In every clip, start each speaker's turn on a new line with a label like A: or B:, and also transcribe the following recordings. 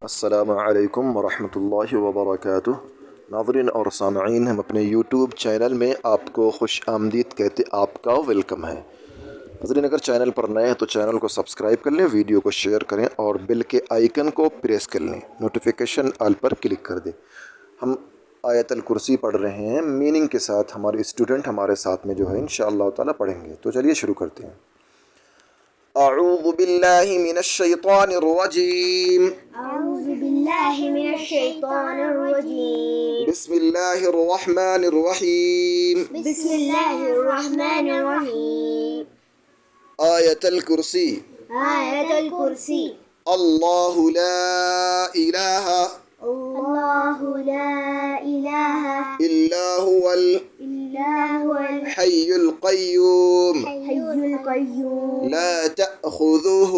A: السلام علیکم ورحمۃ اللہ وبرکاتہ۔ ناظرین اور سامعین، ہم اپنے یوٹیوب چینل میں آپ کو خوش آمدید کہتے آپ کا ویلکم ہے۔ ناظرین، اگر چینل پر نئے ہیں تو چینل کو سبسکرائب کر لیں، ویڈیو کو شیئر کریں اور بل کے آئیکن کو پریس کر لیں، نوٹیفیکیشن آل پر کلک کر دیں۔ ہم آیت الکرسی پڑھ رہے ہیں، میننگ کے ساتھ ہمارے اسٹوڈنٹ ہمارے ساتھ میں جو ہے انشاءاللہ تعالی پڑھیں گے۔ تو چلیے شروع کرتے ہیں۔ اعوذ باللہ من الشیطان الرجیم،
B: أعوذ بالله من الشيطان الرجيم.
A: بسم اللہ الرحمن الرحیم۔
B: بسم الله الرحمن الرحيم.
A: آیت الکرسی،
B: آية الكرسي.
A: اللہ لا الہ
B: الله لا إله
A: الا هو
B: إلا هو
A: الحی القیوم
B: الحي القيوم.
A: لا تأخذه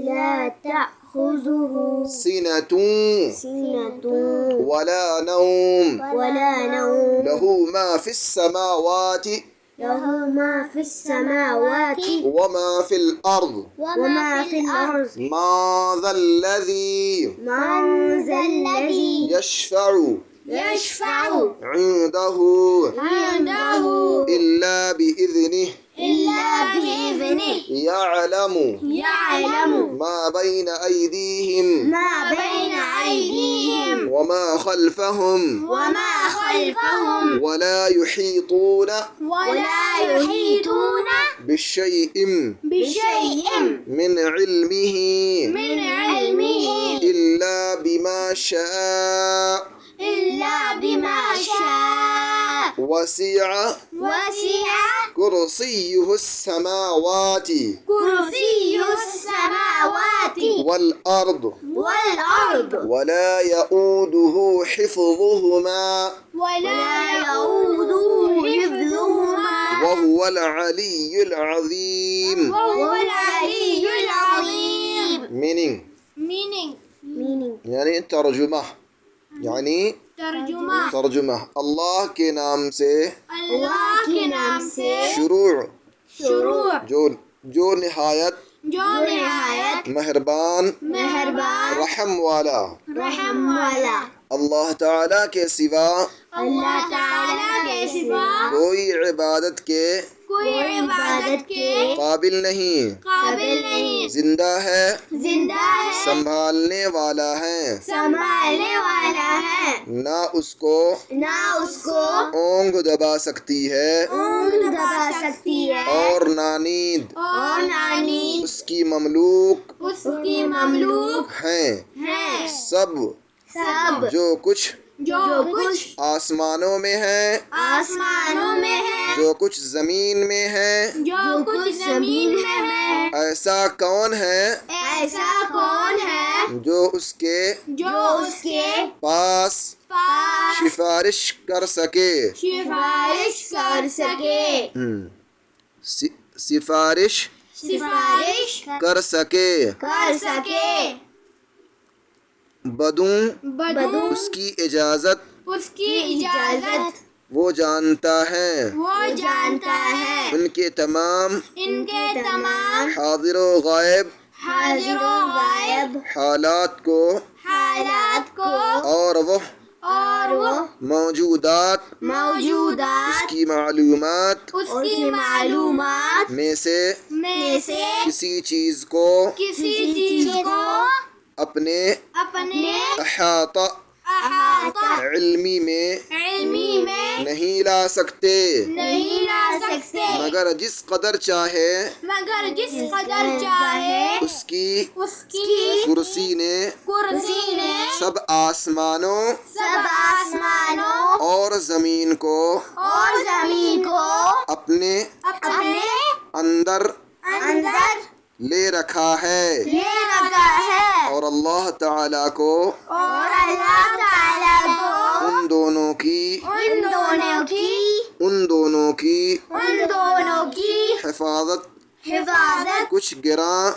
B: لا تأخذه
A: سنة
B: سنة
A: ولا نوم
B: ولا نوم.
A: له ما في السماوات
B: له ما في السماوات
A: وما في الأرض
B: وما في الأرض.
A: ما ذا الذي
B: من ذا الذي
A: يشفع
B: يشفع
A: عنده إلا بإذنه
B: إلا بإذنه.
A: يعلم ما بين أيديهم
B: ما بين أيديهم
A: وما خلفهم
B: وما خلفهم
A: ولا يحيطون
B: ولا يحيطون
A: بشيء
B: بشيء
A: من علمه
B: من علمه
A: إلا بما شاء
B: إلا بما شاء.
A: وسع كرسيه السماوات
B: كرسي السماوات
A: والأرض
B: والأرض
A: ولا يؤوده حفظهما
B: ولا يؤوده حفظهما
A: وهو العلي العظيم۔
B: وهو العلي العظيم.
A: meaning
B: meaning
A: یعنی ترجمہ، یعنی ترجمہ، اللہ کے نام سے،
B: اللہ کے نام سے
A: شروع جو نہایت مہربان رحم والا۔ اللہ تعالیٰ کے سوا
B: اللہ تعالیٰ کے سوا
A: کوئی عبادت کے قابل نہیں، زندہ ہے، سنبھالنے والا ہے، نہ اس کو اونگ دبا سکتی ہے اور نہ نیند اس کی مملوک ہیں۔ سب جو کچھ آسمانوں میں ہے، جو کچھ زمین میں ہے، ایسا کون ہے جو اس کے پاس سفارش کر سکے، سفارش کر سکے بدوں اس کی اجازت وہ جانتا ہے۔ ان کے تمام حاضر و غائب حالات کو اور وہ موجودات اس کی معلومات میں سے کسی چیز کو اپنے احاطہ علمی میں نہیں لا سکتے، مگر جس قدر چاہے اس کی کرسی نے سب آسمانوں اور زمین کو اپنے اندر لے رکھا ہے، اور اللہ تعالیٰ کو ان دونوں کی حفاظت کچھ گراں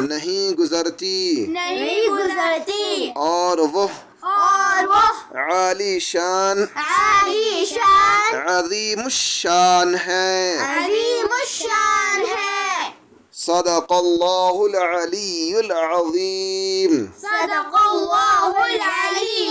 A: نہیں گزرتی، اور وہ عالی شان عظیم الشان ہے۔ صدق اللہ العلی العظیم.
B: صدق اللہ العلی